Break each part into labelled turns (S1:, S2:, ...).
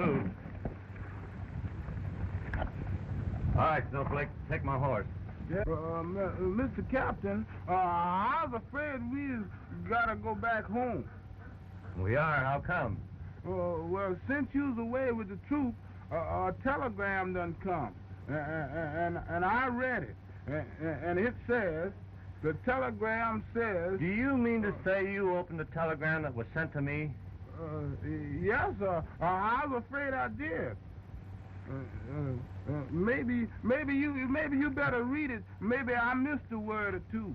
S1: Move. All right, Snowflake, take my horse.
S2: Yeah. Mr. Captain, I was afraid we gotta go back home.
S1: We are. How come?
S2: Well, since you was away with the troop, a telegram done come, and I read it, and it says, the telegram says...
S1: Do you mean to say you opened the telegram that was sent to me?
S2: Yes, sir. I was afraid I did. Maybe you better read it. Maybe I missed a word or two.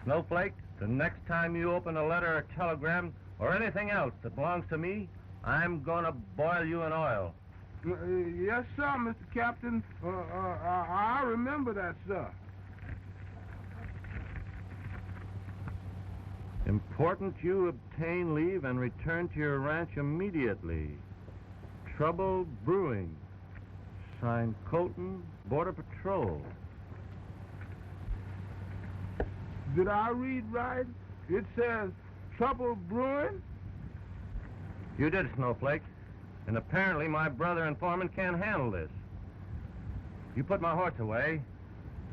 S1: Snowflake, the next time you open a letter or telegram or anything else that belongs to me, I'm going to boil you in oil.
S2: Yes, sir, Mr. Captain. I remember that, sir.
S1: Important you obtain leave and return to your ranch immediately. Trouble brewing. Signed, Colton, Border Patrol.
S2: Did I read right? It says trouble brewing?
S1: You did, Snowflake. And apparently my brother and foreman can't handle this. You put my horse away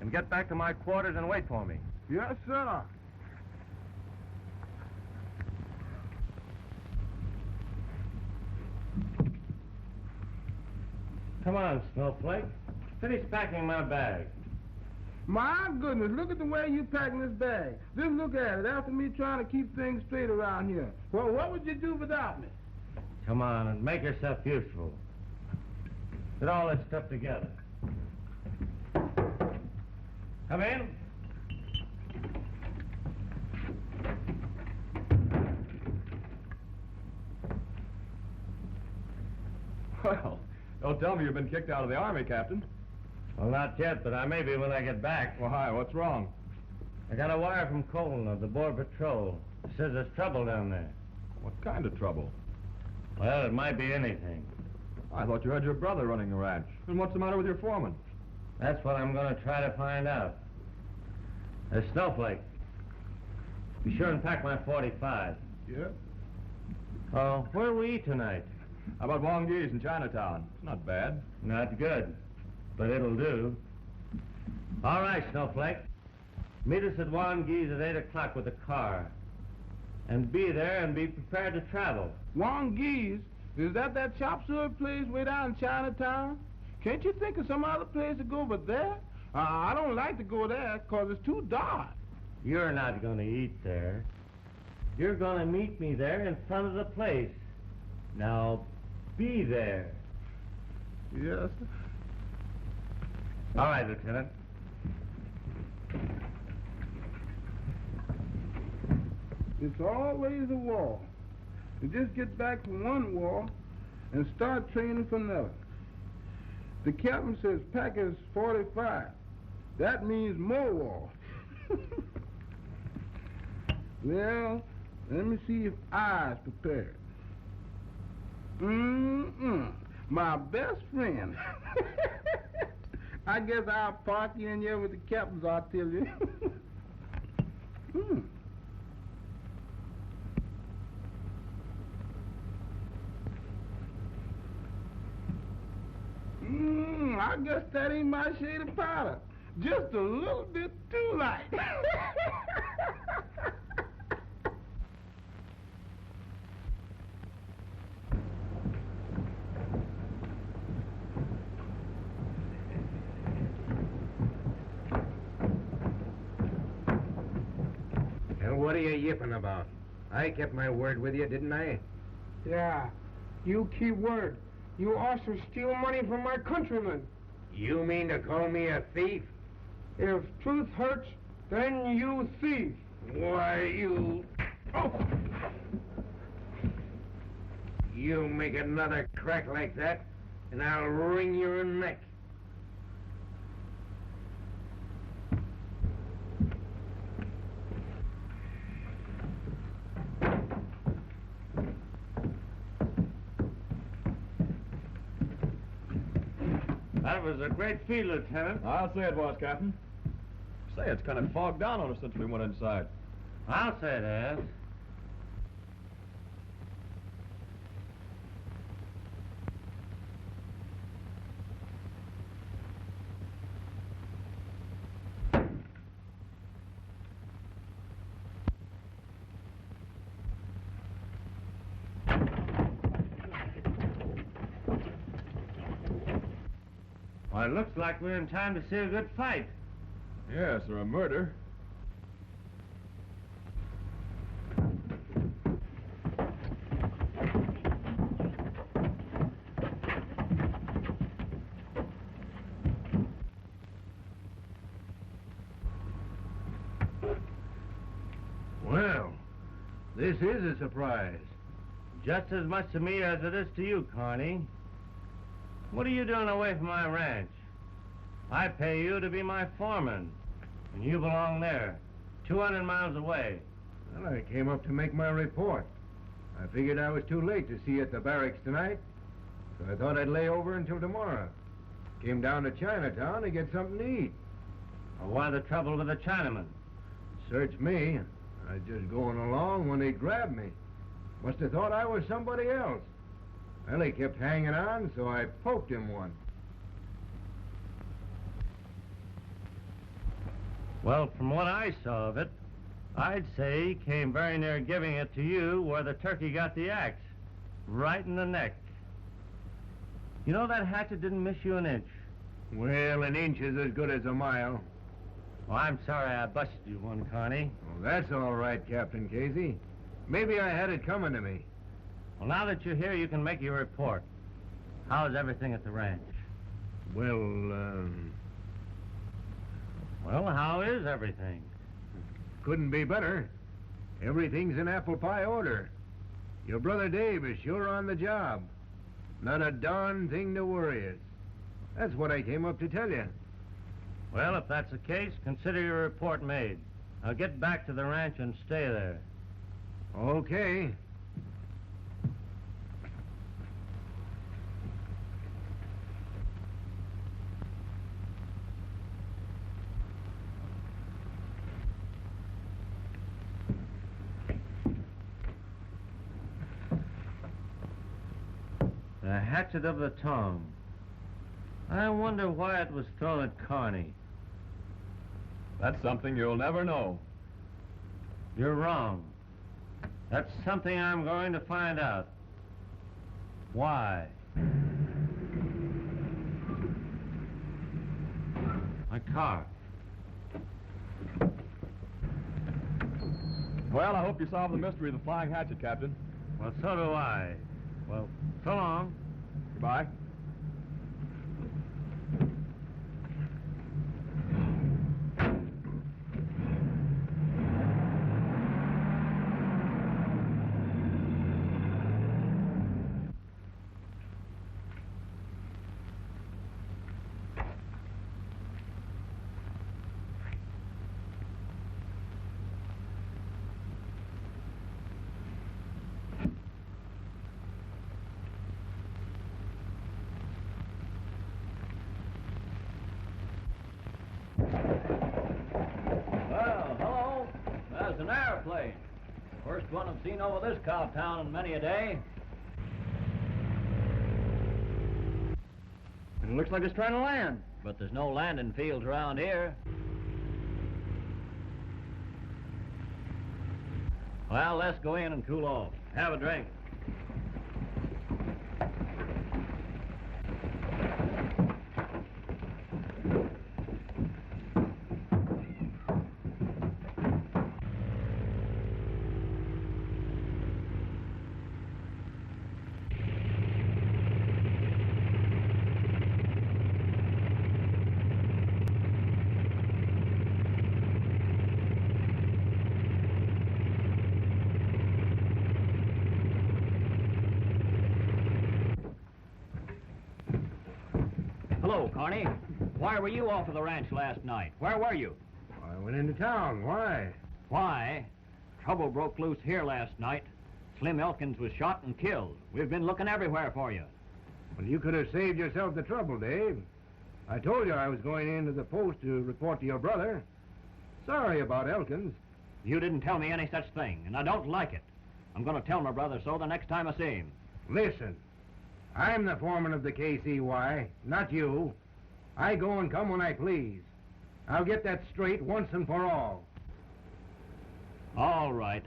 S1: and get back to my quarters and wait for me.
S2: Yes, sir.
S1: Come on, Snowflake. Finish packing my bag.
S2: My goodness, look at the way you packing this bag. Just look at it. After me trying to keep things straight around here. Well, what would you do without me?
S1: Come on and make yourself useful. Get all this stuff together. Come in.
S3: Well, don't tell me you've been kicked out of the Army, Captain.
S1: Well, not yet, but I may be when I get back.
S3: Well, hi, what's wrong?
S1: I got a wire from Colton of the Border Patrol. It says there's trouble down there.
S3: What kind of trouble?
S1: Well, it might be anything.
S3: I thought you had your brother running the ranch. And what's the matter with your foreman?
S1: That's what I'm going to try to find out. Snowflake, be sure and pack my 45.
S2: Yeah.
S1: Oh, where we eat tonight?
S3: How about Wong Gee's in Chinatown? It's not bad.
S1: Not good, but it'll do. All right, Snowflake. Meet us at Wong Gee's at 8 o'clock with a car. And be there and be prepared to travel.
S2: Wong Gee's? Is that chop suey place way down in Chinatown? Can't you think of some other place to go but there? I don't like to go there because it's too dark.
S1: You're not going to eat there. You're going to meet me there in front of the place. Now, be there.
S2: Yes, sir.
S1: All right, Lieutenant.
S2: It's always a war. You just get back from one war and start training for another. The captain says pack is 45. That means more war. Well, let me see if I's prepared. My best friend. I guess I'll park you in here with the captain's artillery. I guess that ain't my shade of powder. Just a little bit too light.
S4: And what are you yipping about? I kept my word with you, didn't I?
S5: Yeah, you keep word. You also steal money from my countrymen.
S4: You mean to call me a thief?
S5: If truth hurts, then you thief.
S4: Why, you... Oh! You make another crack like that, and I'll wring your neck.
S1: That was a great feat, Lieutenant.
S3: I'll say it was, Captain. Say, it's kind of fogged down on us since we went inside.
S1: I'll say it has. Well, it looks like we're in time to see a good fight.
S3: Yes, or a murder.
S4: Well, this is a surprise.
S1: Just as much to me as it is to you, Carney. What are you doing away from my ranch? I pay you to be my foreman, and you belong there, 200 miles away.
S4: Well, I came up to make my report. I figured I was too late to see you at the barracks tonight, so I thought I'd lay over until tomorrow. Came down to Chinatown to get something to eat.
S1: Well, why the trouble with the Chinaman?
S4: Search me. I was just going along when they grabbed me. Must have thought I was somebody else. Well, he kept hanging on, so I poked him one.
S1: Well, from what I saw of it, I'd say he came very near giving it to you where the turkey got the axe, right in the neck. You know, that hatchet didn't miss you an inch.
S4: Well, an inch is as good as a mile.
S1: Well, I'm sorry I busted you one, Carney.
S4: Well, that's all right, Captain Casey. Maybe I had it coming to me.
S1: Well, now that you're here, you can make your report. How's everything at the ranch?
S4: Well,
S1: Well, how is everything?
S4: couldn't be better. Everything's in apple pie order. Your brother Dave is sure on the job. Not a darn thing to worry us. That's what I came up to tell you.
S1: Well, if that's the case, consider your report made. I'll get back to the ranch and stay there.
S4: Okay.
S1: The hatchet of the tongue. I wonder why it was thrown at Carney.
S3: That's something you'll never know.
S1: You're wrong. That's something I'm going to find out. Why? My car.
S3: Well, I hope you solved the mystery of the flying hatchet, Captain.
S1: Well, so do I. Well, so long.
S3: Goodbye.
S6: Well, hello. There's an airplane. First one I've seen over this cow town in many a day.
S3: It looks like it's trying to land.
S6: But there's no landing fields around here. Well, let's go in and cool off. Have a drink. Hello, Carney. Why were you off of the ranch last night? Where were you?
S4: I went into town. Why?
S6: Why? Trouble broke loose here last night. Slim Elkins was shot and killed. We've been looking everywhere for you.
S4: Well, you could have saved yourself the trouble, Dave. I told you I was going into the post to report to your brother. Sorry about Elkins.
S6: You didn't tell me any such thing, and I don't like it. I'm going to tell my brother so the next time I see him.
S4: Listen, I'm the foreman of the KCY, not you. I go and come when I please. I'll get that straight once and for all.
S6: All right.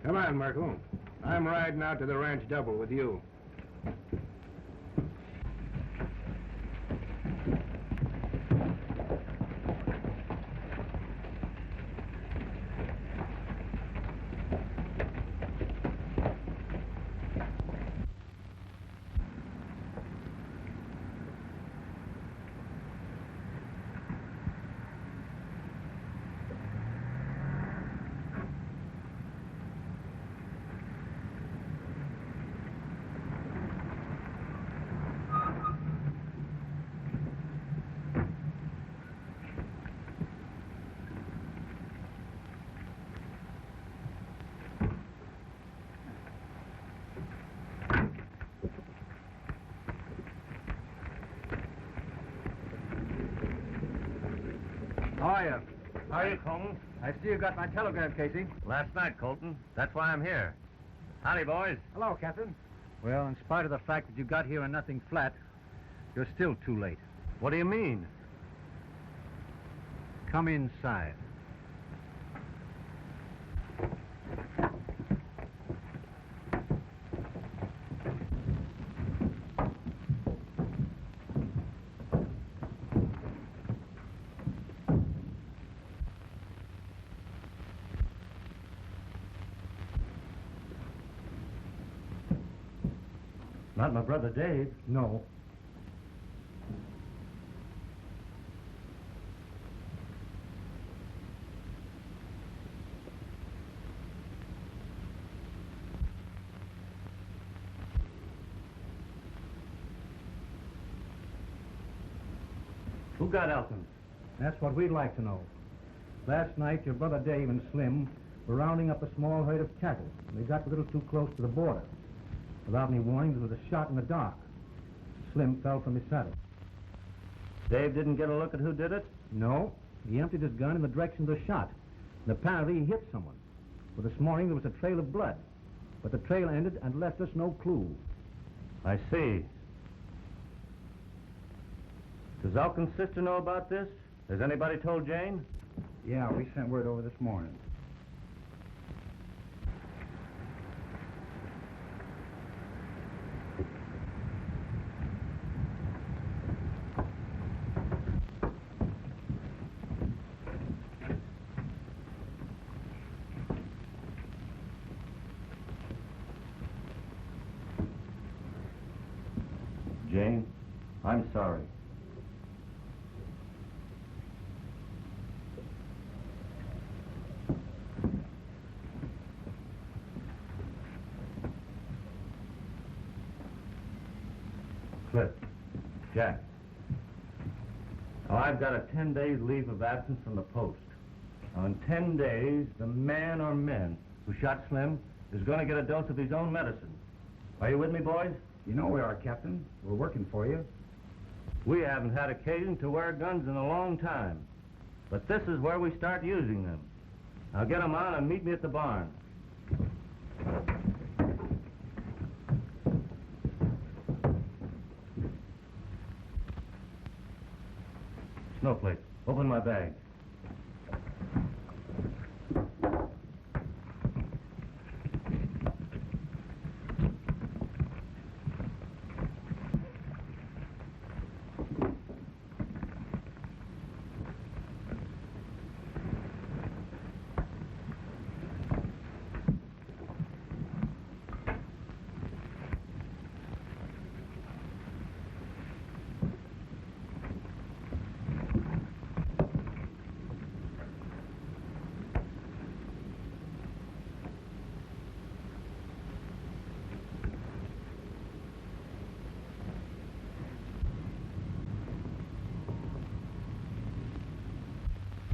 S4: Come on, Merkel. I'm riding out to the ranch double with you. Hiya.
S1: Howdy, Colton.
S4: I see you got my telegram, Casey.
S1: Last night, Colton. That's why I'm here. Howdy, boys.
S4: Hello, Captain.
S7: Well, in spite of the fact that you got here on nothing flat, you're still too late.
S1: What do you mean?
S7: Come inside.
S1: Not my brother Dave.
S7: No.
S1: Who got Elkins?
S7: That's what we'd like to know. Last night, your brother Dave and Slim were rounding up a small herd of cattle. They got a little too close to the border. Without any warning, there was a shot in the dark. Slim fell from his saddle.
S1: Dave didn't get a look at who did it?
S7: No. He emptied his gun in the direction of the shot. And apparently he hit someone. But this morning there was a trail of blood. But the trail ended and left us no clue.
S1: I see. Does Elkins' sister know about this? Has anybody told Jane?
S7: Yeah, we sent word over this morning.
S1: Jane, I'm sorry. Cliff, Jack. Now, I've got a 10 days leave of absence from the post. Now, in 10 days, the man or men who shot Slim is going to get a dose of his own medicine. Are you with me, boys?
S7: You know we are, Captain. We're working for you.
S1: We haven't had occasion to wear guns in a long time. But this is where we start using them. Now get them on and meet me at the barn. Snowflake, open my bag.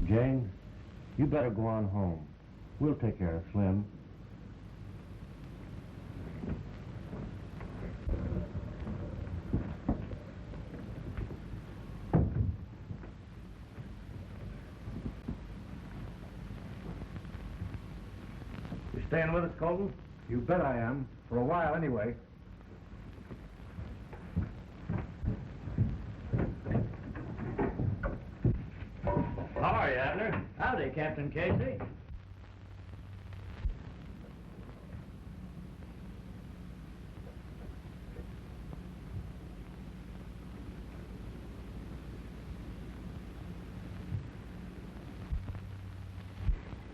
S1: Jane, you better go on home. We'll take care of Slim. You staying with us, Colton?
S7: You bet I am. For a while, anyway.
S1: How are you, Abner?
S6: Howdy, Captain Casey.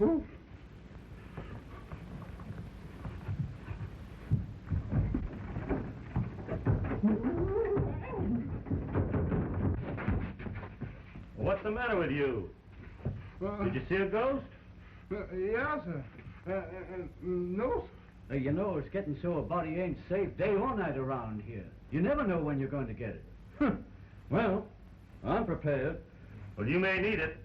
S2: Ooh.
S1: What's the matter with you? Did you see a ghost?
S2: Yes, sir. No, sir.
S6: You know, it's getting so a body ain't safe day or night around here. You never know when you're going to get it. Well, I'm prepared.
S1: Well, you may need it.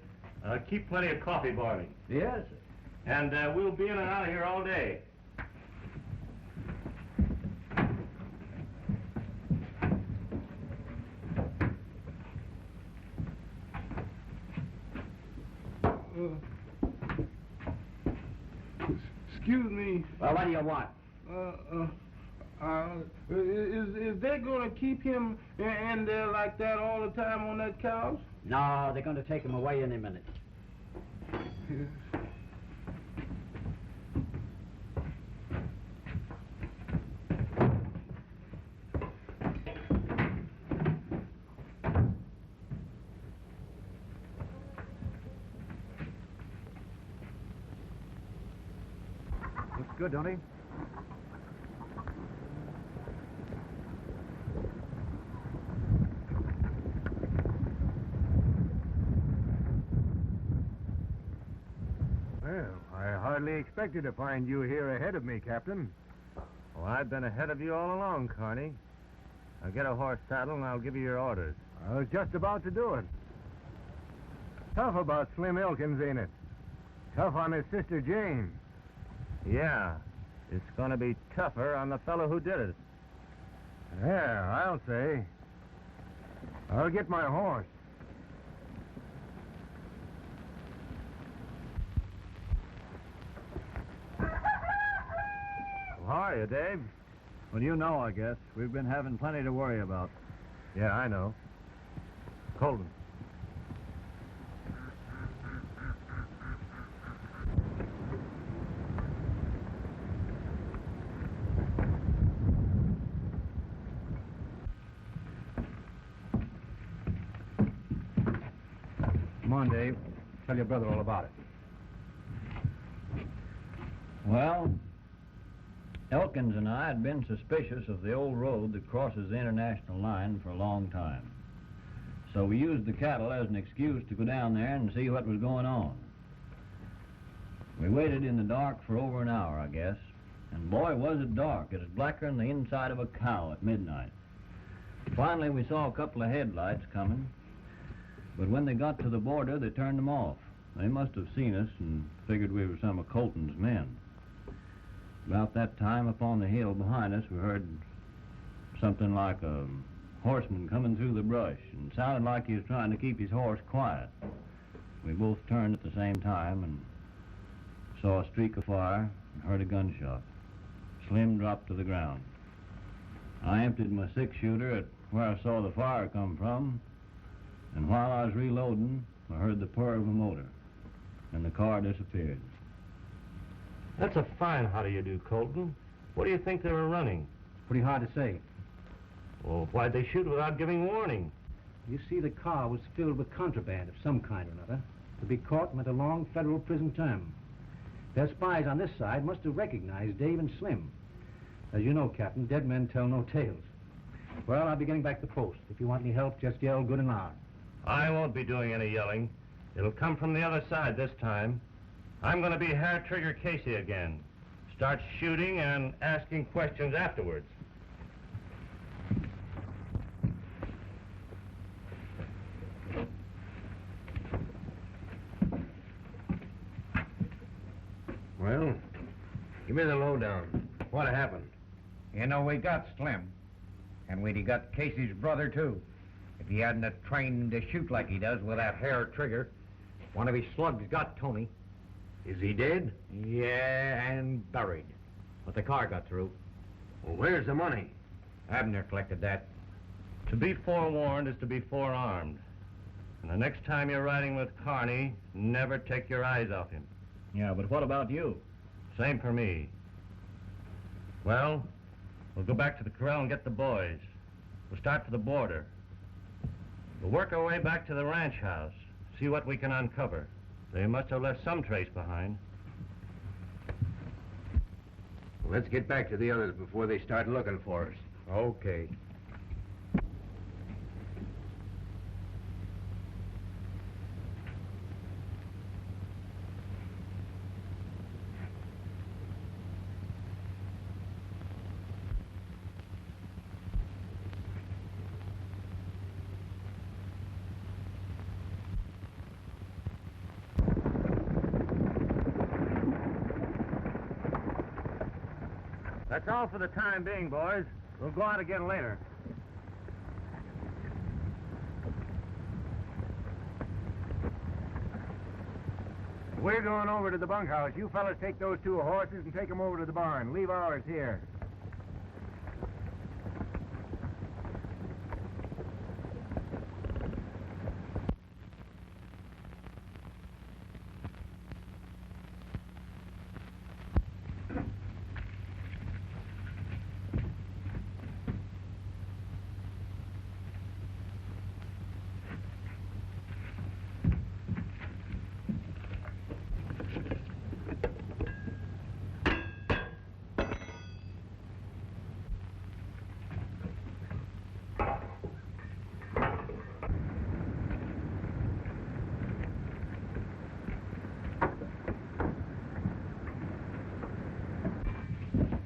S1: Keep plenty of coffee boiling.
S6: Yes, sir.
S1: And we'll be in and out of here all day.
S2: Excuse me.
S6: Well, what do you want?
S2: Is they gonna keep him in there like that all the time on that couch?
S6: No, they're going to take him away any minute.
S7: Looks good, don't he? Well, I hardly expected to find you here ahead of me, Captain.
S1: Well, I've been ahead of you all along, Carney. Now get a horse saddle and I'll give you your orders.
S7: I was just about to do it. Tough about Slim Elkins, ain't it? Tough on his sister Jane.
S1: Yeah, it's gonna be tougher on the fellow who did it.
S7: Yeah, I'll say. I'll get my horse.
S1: How are you, Dave?
S3: Well, you know, I guess. We've been having plenty to worry about.
S1: Yeah, I know. Colton.
S7: Come on, Dave. Tell your brother all about it.
S8: Well, Elkins and I had been suspicious of the old road that crosses the international line for a long time. So we used the cattle as an excuse to go down there and see what was going on. We waited in the dark for over an hour, I guess. And boy, was it dark. It was blacker than the inside of a cow at midnight. Finally, we saw a couple of headlights coming. But when they got to the border, they turned them off. They must have seen us and figured we were some of Colton's men. About that time, up on the hill behind us, we heard something like a horseman coming through the brush, and it sounded like he was trying to keep his horse quiet. We both turned at the same time and saw a streak of fire and heard a gunshot. Slim dropped to the ground. I emptied my six-shooter at where I saw the fire come from, and while I was reloading, I heard the purr of a motor, and the car disappeared.
S1: That's a fine how do you do, Colton. What do you think they were running?
S7: Pretty hard to say.
S1: Well, why'd they shoot without giving warning?
S7: You see, the car was filled with contraband of some kind or another. To be caught meant a long federal prison term. Their spies on this side must have recognized Dave and Slim. As you know, Captain, dead men tell no tales. Well, I'll be getting back to post. If you want any help, just yell good and loud.
S1: I won't be doing any yelling. It'll come from the other side this time. I'm going to be Hair Trigger Casey again. Start shooting and asking questions afterwards.
S4: Well, give me the lowdown. What happened?
S9: You know, we got Slim. And we'd got Casey's brother, too. If he hadn't have trained him to shoot like he does with that hair trigger, one of his slugs got Tony.
S4: Is he dead?
S9: Yeah, and buried. But the car got through.
S4: Well, where's the money?
S9: Abner collected that.
S1: To be forewarned is to be forearmed. And the next time you're riding with Carney, never take your eyes off him.
S8: Yeah, but what about you?
S1: Same for me. Well, we'll go back to the corral and get the boys. We'll start for the border. We'll work our way back to the ranch house, see what we can uncover. They must have left some trace behind.
S4: Well, let's get back to the others before they start looking for us.
S9: Okay.
S1: That's all for the time being, boys. We'll go out again later.
S4: We're going over to the bunkhouse. You fellas take those 2 horses and take them over to the barn. Leave ours here.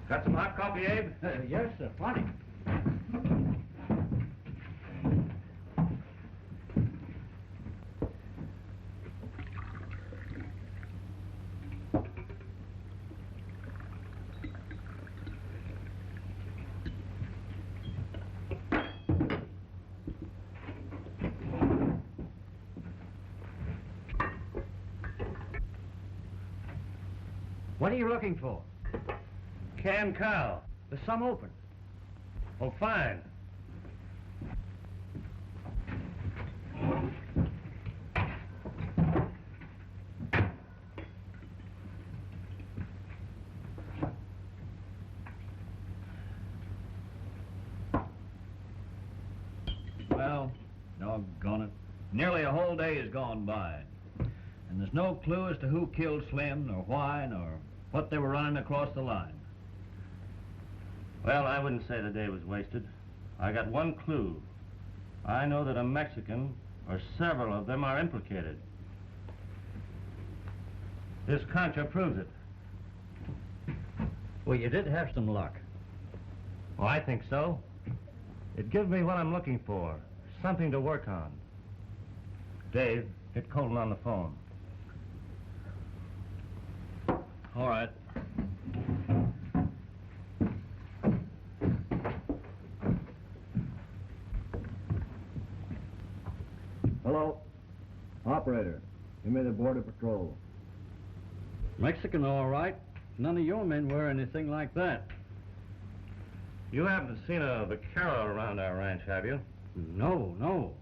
S1: Got some hot coffee, Abe?
S6: Yes, sir. Plenty. What are you looking for?
S1: Canned cow.
S6: There's some open.
S1: Oh, fine.
S8: Well, doggone it. Nearly a whole day has gone by. And there's no clue as to who killed Slim, nor why, nor what they were running across the line.
S1: Well, I wouldn't say the day was wasted. I got one clue. I know that a Mexican, or several of them, are implicated. This Concha proves it.
S6: Well, you did have some luck.
S1: Oh, I think so. It gives me what I'm looking for. Something to work on. Dave, get Colton on the phone.
S8: All right.
S10: Hello? Operator, give me the Border Patrol.
S6: Mexican, all right. None of your men wear anything like that.
S1: You haven't seen a vaquero around our ranch, have you?
S6: No.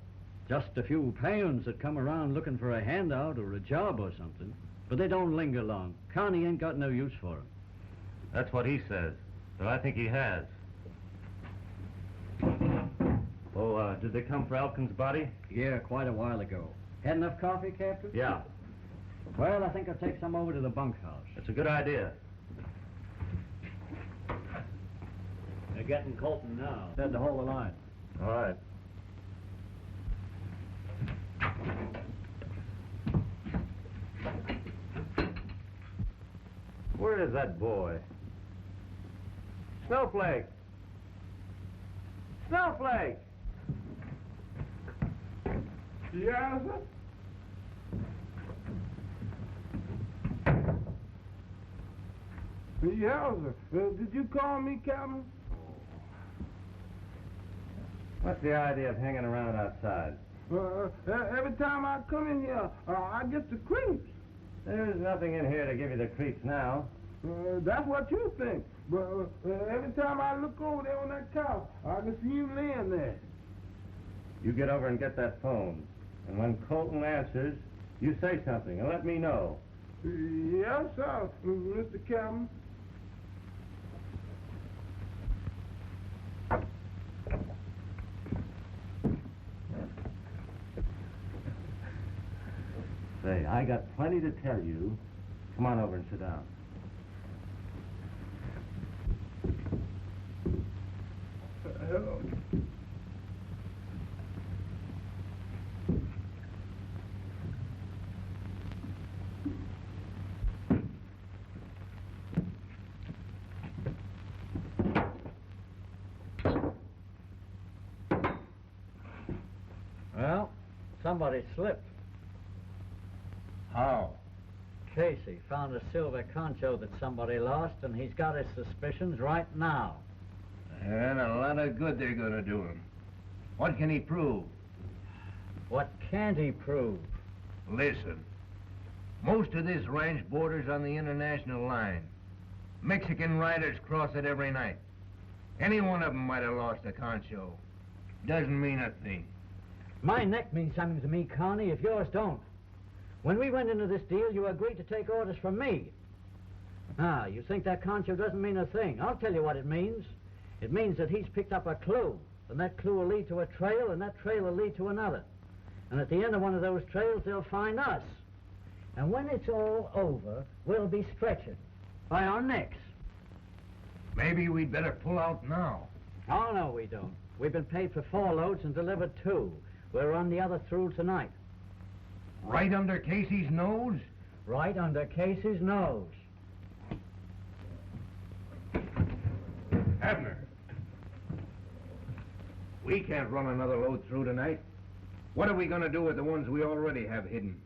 S6: Just a few peons that come around looking for a handout or a job or something. But they don't linger long. Connie ain't got no use for them.
S1: That's what he says. But I think he has. Oh, did they come for Elkin's body?
S6: Yeah, quite a while ago. Had enough coffee, Captain?
S1: Yeah.
S6: Well, I think I'll take some over to the bunkhouse.
S1: That's a good idea.
S6: They're getting Colton now. Said to hold the line.
S1: All right. Where is that boy? Snowflake! Snowflake!
S2: Yeah, sir? Yeah, sir. Did you call me, Captain?
S1: What's the idea of hanging around outside?
S2: Every time I come in here, I get the creeps.
S1: There's nothing in here to give you the creeps now.
S2: That's what you think. But every time I look over there on that couch, I can see you laying there.
S1: You get over and get that phone. And when Colton answers, you say something and let me know.
S2: Yes, sir, Mr. Captain.
S1: Say, I got plenty to tell you. Come on over and sit down.
S2: Hello.
S6: Well, somebody slipped.
S1: How?
S6: Casey found a silver concho that somebody lost, and he's got his suspicions right now.
S4: And a lot of good they're going to do him. What can he prove?
S6: What can't he prove?
S4: Listen. Most of this ranch borders on the international line. Mexican riders cross it every night. Any one of them might have lost a concho. Doesn't mean a thing.
S6: My neck means something to me, Connie, if yours don't. When we went into this deal, you agreed to take orders from me. Now, you think that concho doesn't mean a thing. I'll tell you what it means. It means that he's picked up a clue, and that clue will lead to a trail, and that trail will lead to another. And at the end of one of those trails, they'll find us. And when it's all over, we'll be stretching by our necks.
S4: Maybe we'd better pull out now.
S6: Oh, no, we don't. We've been paid for 4 loads and delivered 2. We'll run the other through tonight.
S4: Right under Casey's nose?
S6: Right under Casey's nose.
S4: Abner. We can't run another load through tonight. What are we going to do with the ones we already have hidden?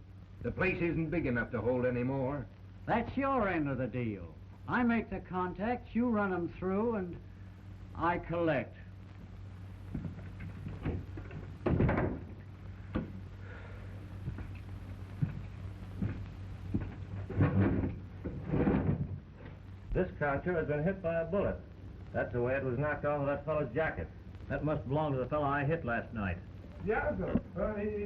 S4: The place isn't big enough to hold any more.
S6: That's your end of the deal. I make the contacts, you run them through, and I collect.
S1: This concho has been hit by a bullet. That's the way it was knocked off of that fellow's jacket.
S8: That must belong to the fellow I hit last night.
S2: Yeah, sir.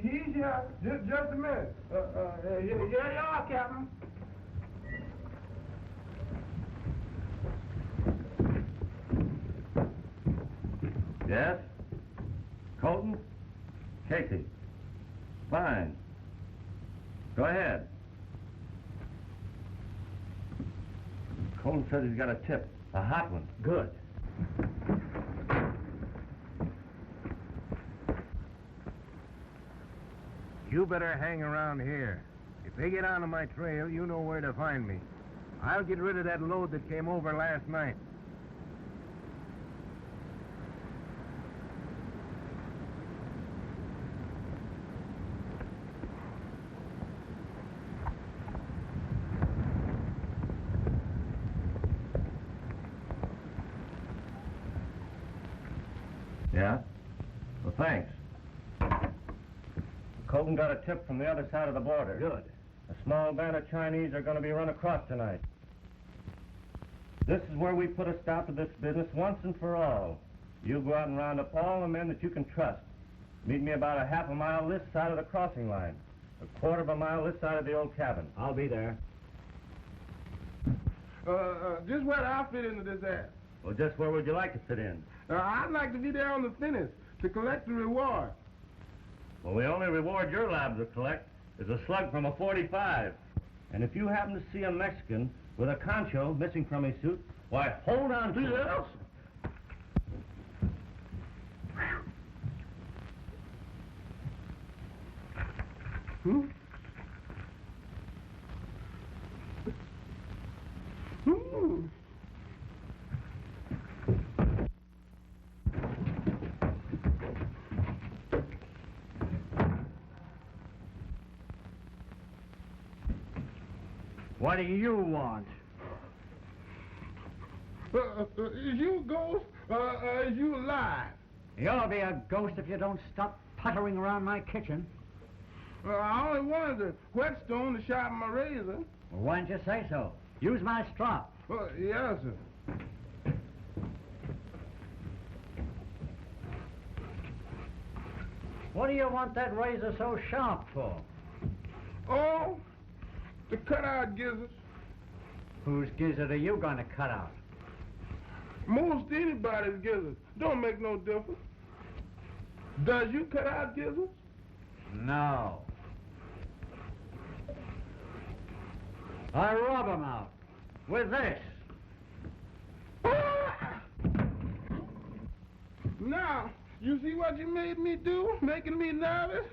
S2: He's here. Just a minute. Here you are, Captain.
S1: Yes? Colton? Casey? Fine. Go ahead. Colton says he's got a tip. A hot one.
S6: Good.
S4: You better hang around here. If they get onto my trail, you know where to find me. I'll get rid of that load that came over last night.
S1: Yeah? Well, thanks. Colton got a tip from the other side of the border.
S6: Good.
S1: A small band of Chinese are going to be run across tonight. This is where we put a stop to this business once and for all. You go out and round up all the men that you can trust. Meet me about a half a mile this side of the crossing line. A quarter of a mile this side of the old cabin.
S6: I'll be there.
S2: Just where do I fit into this ad?
S1: Well, just where would you like to fit in?
S2: I'd like to be there on the finish to collect the reward.
S1: Well, the only reward your labs will collect is a slug from a .45. And if you happen to see a Mexican with a concho missing from his suit, why, hold on to it.
S2: Yes. Hmm? Hmm.
S6: What do you want?
S2: Is you a ghost? Is you alive?
S6: You'll be a ghost if you don't stop puttering around my kitchen.
S2: I only wanted the whetstone to sharpen my razor.
S6: Well, why didn't you say so? Use my strop.
S2: Yes, sir.
S6: What do you want that razor so sharp for?
S2: Oh, to cut out gizzards.
S6: Whose gizzard are you going to cut out?
S2: Most anybody's gizzards. Don't make no difference. Does you cut out gizzards?
S6: No. I rub 'em out. With this.
S2: Now, you see what you made me do? Making me nervous?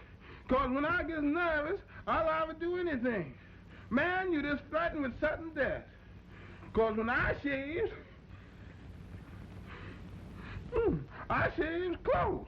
S2: Because when I get nervous, I'll ever do anything. Man, you just threatened with sudden death. Because when I shave close.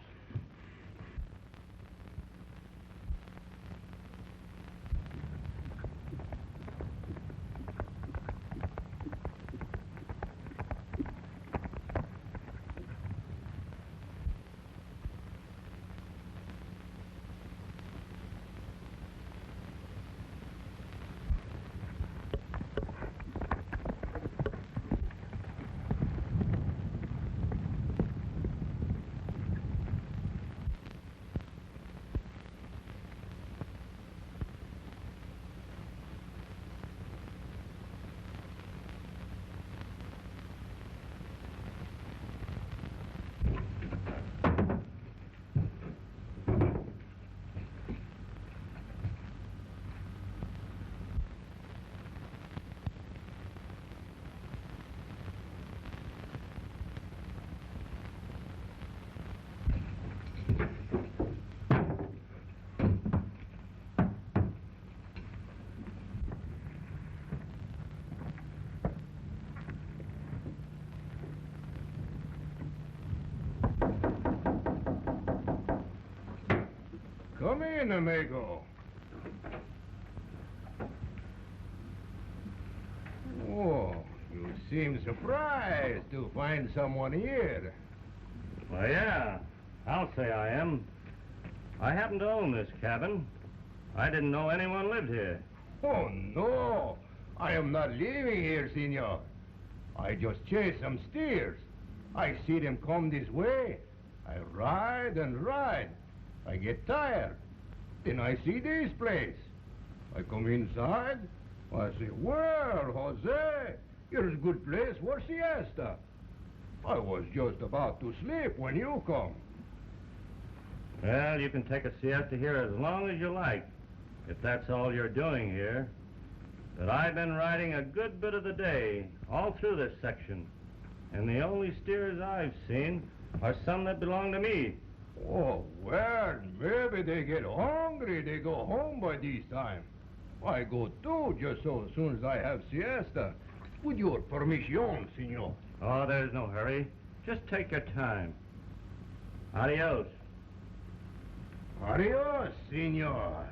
S4: Come in, amigo. Oh, you seem surprised to find someone here.
S1: Well, yeah, I'll say I am. I happen to own this cabin. I didn't know anyone lived here.
S4: Oh, no. I am not living here, senor. I just chase some steers. I see them come this way. I ride and ride. I get tired. Then I see this place. I come inside. I say, well, Jose, here's a good place for siesta. I was just about to sleep when you come.
S1: Well, you can take a siesta here as long as you like, if that's all you're doing here. But I've been riding a good bit of the day, all through this section. And the only steers I've seen are some that belong to me.
S4: Oh, well, maybe they get hungry. They go home by this time. I go too, just so as soon as I have siesta. With your permission, senor.
S1: Oh, there's no hurry. Just take your time. Adios.
S4: Adios, senor.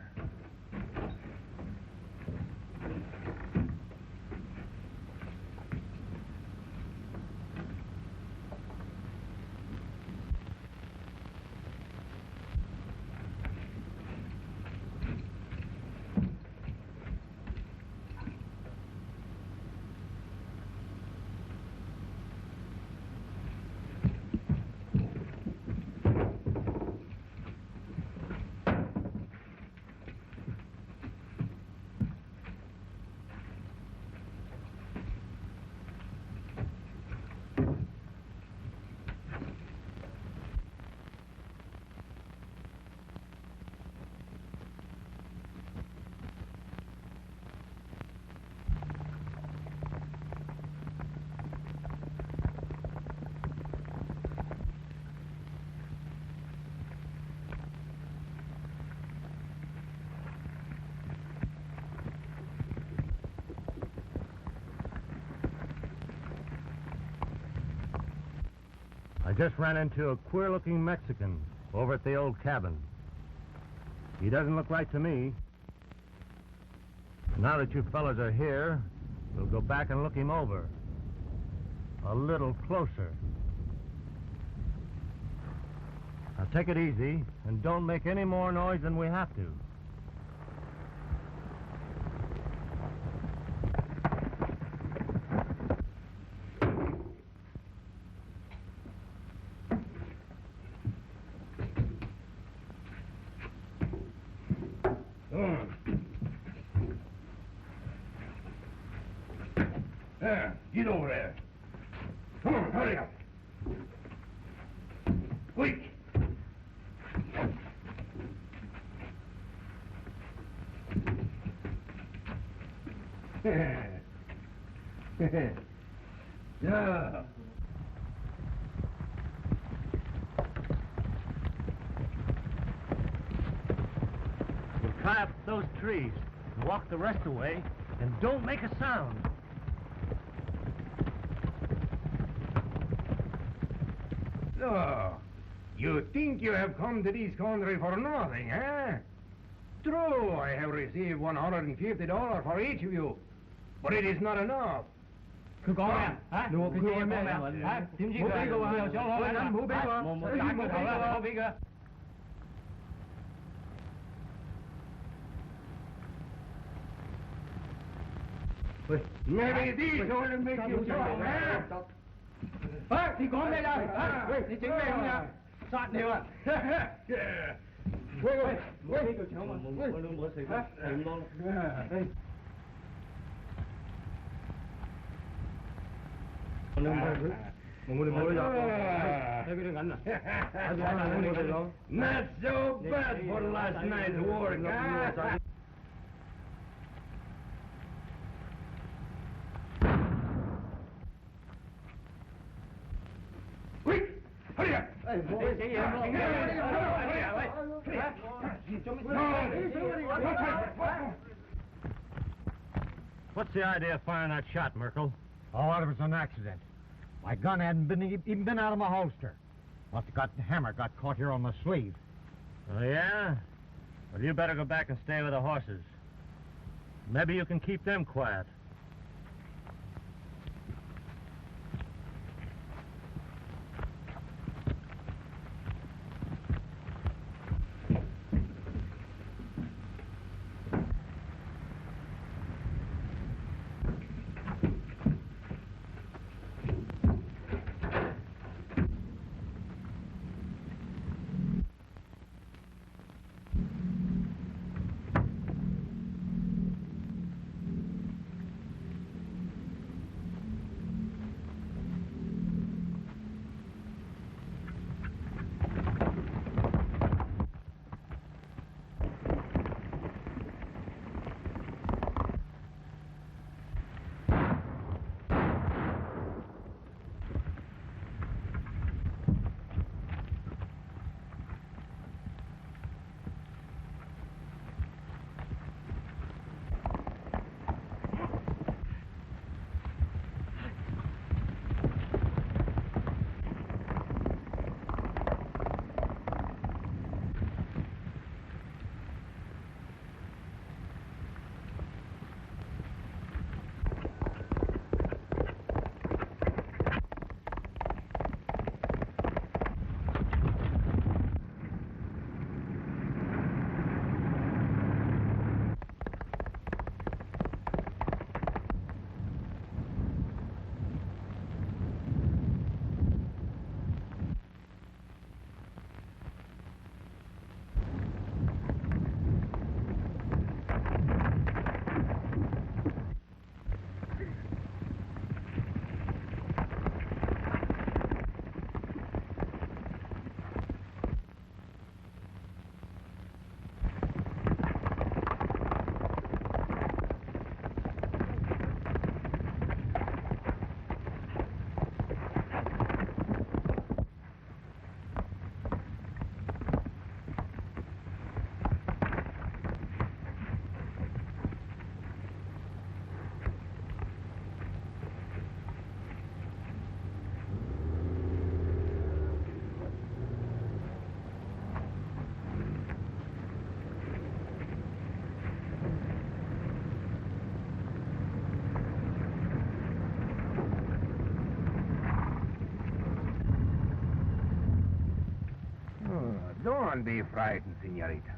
S1: I just ran into a queer-looking Mexican over at the old cabin. He doesn't look right to me. Now that you fellas are here, we'll go back and look him over. A little closer. Now take it easy, and don't make any more noise than we have to.
S4: There, get over there. Come on, hurry up. Quick. Yeah.
S1: We'll climb up those trees and walk the rest of the way, and don't make a sound.
S4: So, you think you have come to this country for nothing, eh? True, I have received $150 for each of you, but it is not enough.
S5: Cứ có em, hả? Đùa cái em đấy, hả? Tìm gì cái của anh cho nó anh mua biết mà. Một tặng một thằng biết kìa.
S4: Maybe these will make you strong, eh?
S5: Thì có đây đâu, thì chính đây không nha. Soạn đều à.
S4: Not so bad for last night's work, huh? Quick! Hurry up!
S1: What's the idea of firing that shot, Merkel?
S9: Oh, it was an accident. My gun hadn't even been out of my holster. Must have got the hammer got caught here on my sleeve.
S1: Oh, yeah? Well, you better go back and stay with the horses. Maybe you can keep them quiet.
S4: Don't be frightened, senorita.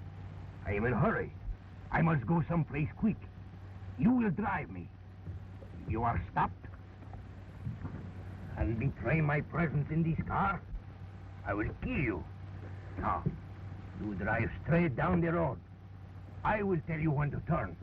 S4: I am in a hurry. I must go someplace quick. You will drive me. If you are stopped and betray my presence in this car, I will kill you. Now, you drive straight down the road. I will tell you when to turn.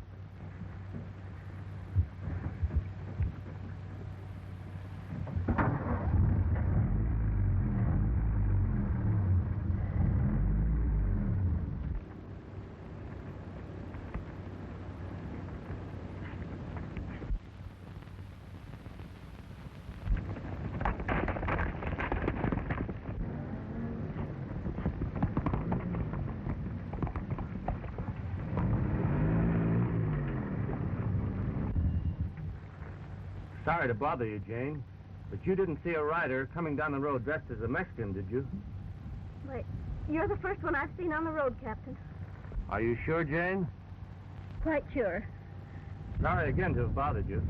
S1: Sorry to bother you, Jane, but you didn't see a rider coming down the road dressed as a Mexican, did you?
S11: Wait, you're the first one I've seen on the road, Captain.
S1: Are you sure, Jane?
S11: Quite sure.
S1: Sorry again to have bothered you.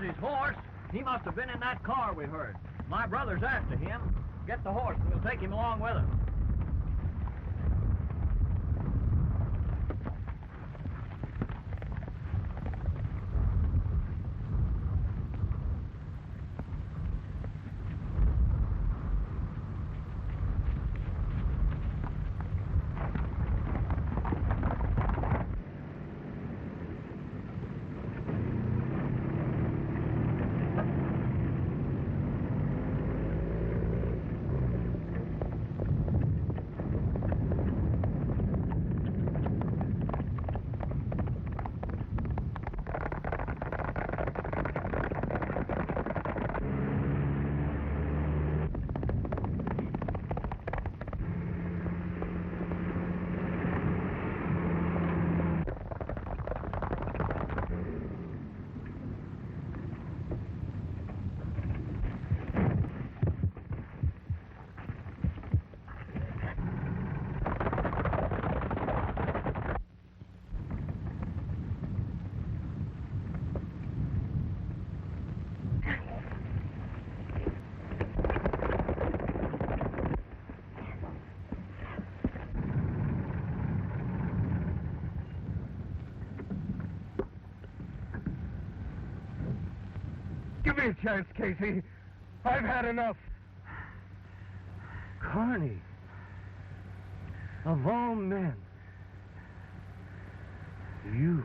S8: There's his horse. He must have been in that car we heard. My brother's after him. Get the horse and we'll take him along with us.
S4: Give me a chance, Casey. I've had enough.
S1: Carney. Of all men. You.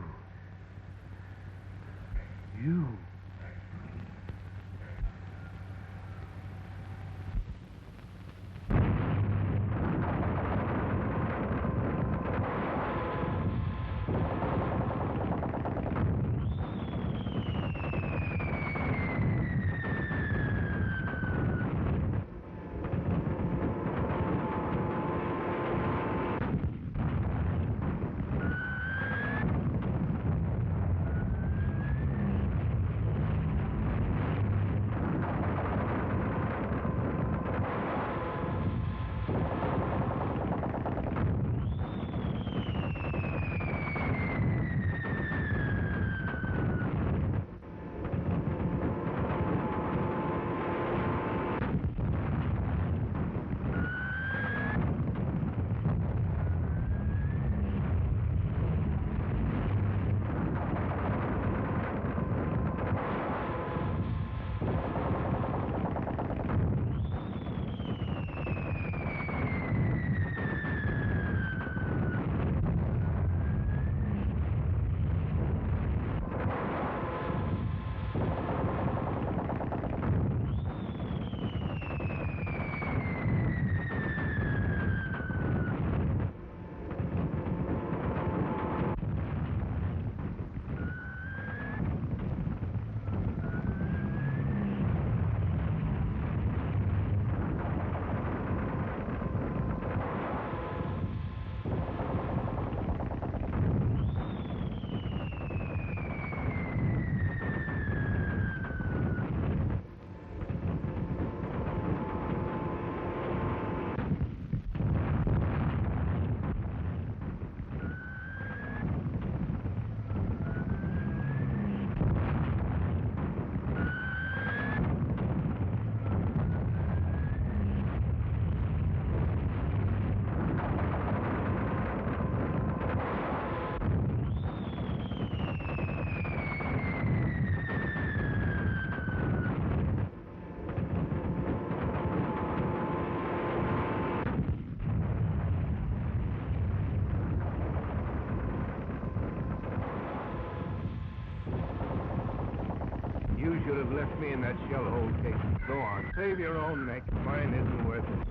S4: You should have left me in that shell hole, Casey. Go on, save your own neck. Mine isn't worth it.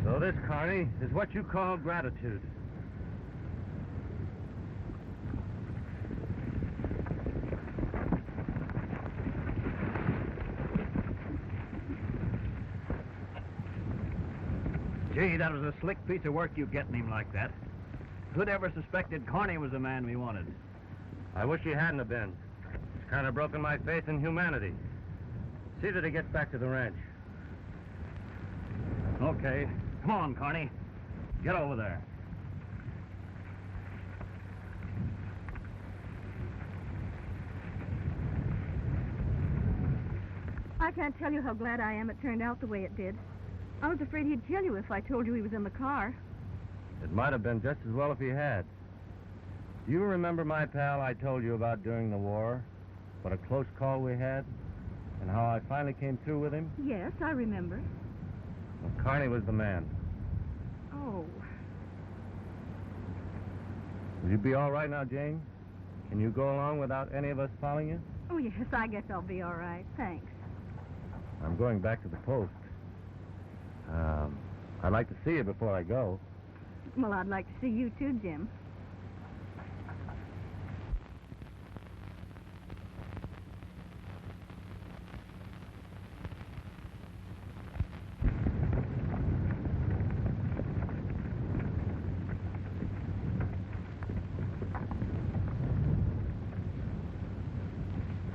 S1: So this, Carney, is what you call gratitude.
S8: Gee, that was a slick piece of work you getting him like that. Who'd ever suspected Carney was the man we wanted?
S1: I wish he hadn't have been. It's kind of broken my faith in humanity. See that he gets back to the ranch.
S8: Okay. Come on, Carney. Get over there.
S11: I can't tell you how glad I am it turned out the way it did. I was afraid he'd kill you if I told you he was in the car.
S1: It might have been just as well if he had. Do you remember my pal I told you about during the war? What a close call we had? And how I finally came through with him?
S11: Yes, I remember.
S1: Well, Carney was the man.
S11: Oh.
S1: Will you be all right now, Jane? Can you go along without any of us following you?
S11: Oh, yes, I guess I'll be all right. Thanks.
S1: I'm going back to the post. I'd like to see you before I go.
S11: Well, I'd like to see you too, Jim.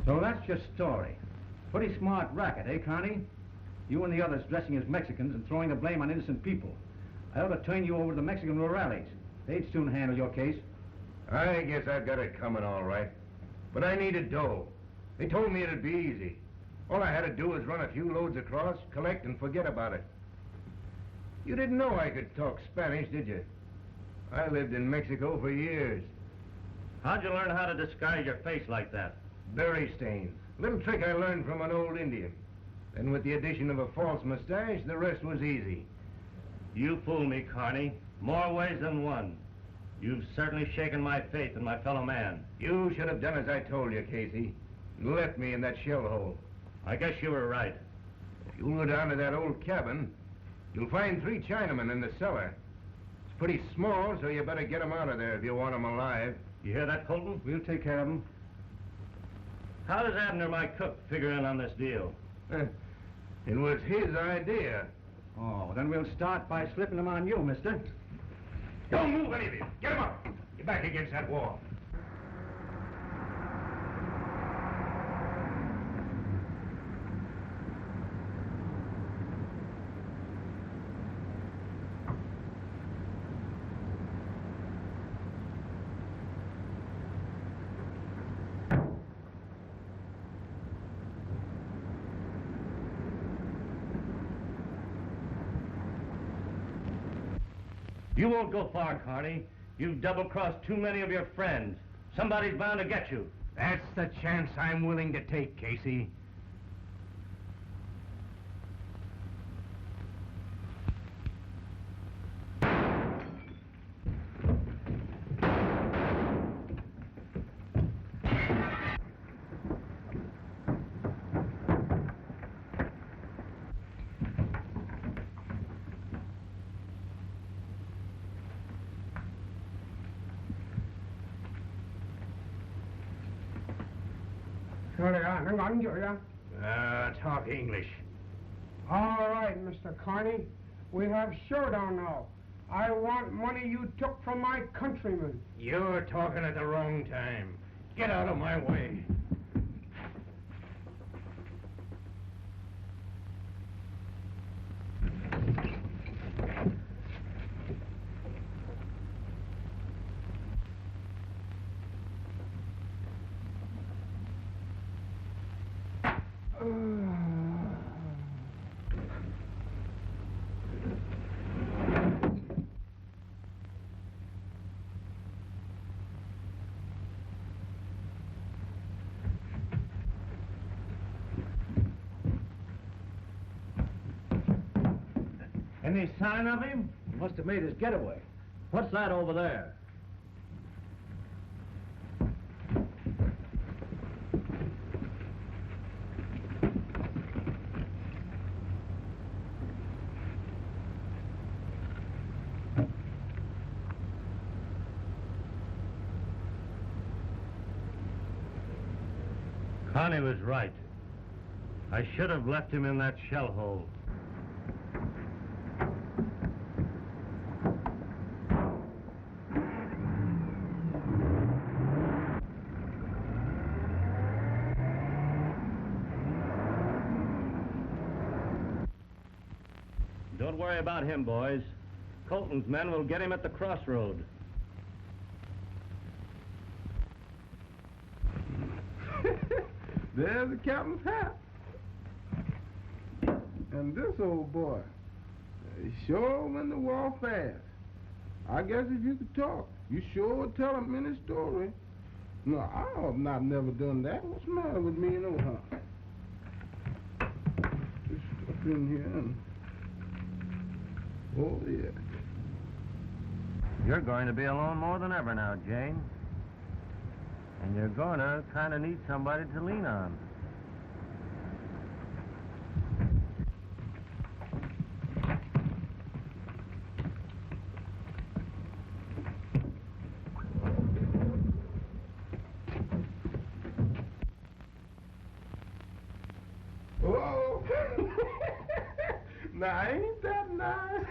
S7: So that's your story. Pretty smart racket, eh, Connie? You and the others dressing as Mexicans and throwing the blame on innocent people. I ought to turn you over to the Mexican rurales. They'd soon handle your case.
S4: I guess I've got it coming all right. But I needed dough. They told me it'd be easy. All I had to do was run a few loads across, collect, and forget about it. You didn't know I could talk Spanish, did you? I lived in Mexico for years.
S1: How'd you learn how to disguise your face like that?
S4: Berry stains. Little trick I learned from an old Indian. Then with the addition of a false mustache, the rest was easy.
S1: You fooled me, Carney. More ways than one. You've certainly shaken my faith in my fellow man.
S4: You should have done as I told you, Casey. And left me in that shell hole.
S1: I guess you were right.
S4: If you go down to that old cabin, you'll find 3 Chinamen in the cellar. It's pretty small, so you better get 'em out of there if you want 'em alive.
S1: You hear that, Colton?
S7: We'll take care of them.
S1: How does Abner, my cook, figure in on this deal?
S4: It was his idea.
S7: Oh, then we'll start by slipping them on you, mister.
S4: Don't move any of you. Get 'em up. Get back against that wall.
S1: You won't go far, Carney. You've double-crossed too many of your friends. Somebody's bound to get you.
S4: That's the chance I'm willing to take, Casey. Talk English.
S12: All right, Mr. Carney. We have showdown now. I want money you took from my countrymen.
S4: You're talking at the wrong time. Get out of my way.
S1: Any sign of him?
S7: He must have made his getaway.
S8: What's that over there?
S1: Connie was right. I should have left him in that shell hole. Don't worry about him, boys. Colton's men will get him at the crossroad.
S2: There's the captain's hat. And this old boy, he sure went the wall fast. I guess if you could talk, you sure would tell him any story. No, I've never done that. What's the matter with me and old Hunt? Just stuff in here and... Oh, yeah.
S1: You're going to be alone more than ever now, Jane. And you're going to kind of need somebody to lean on.
S2: Now, ain't that nice?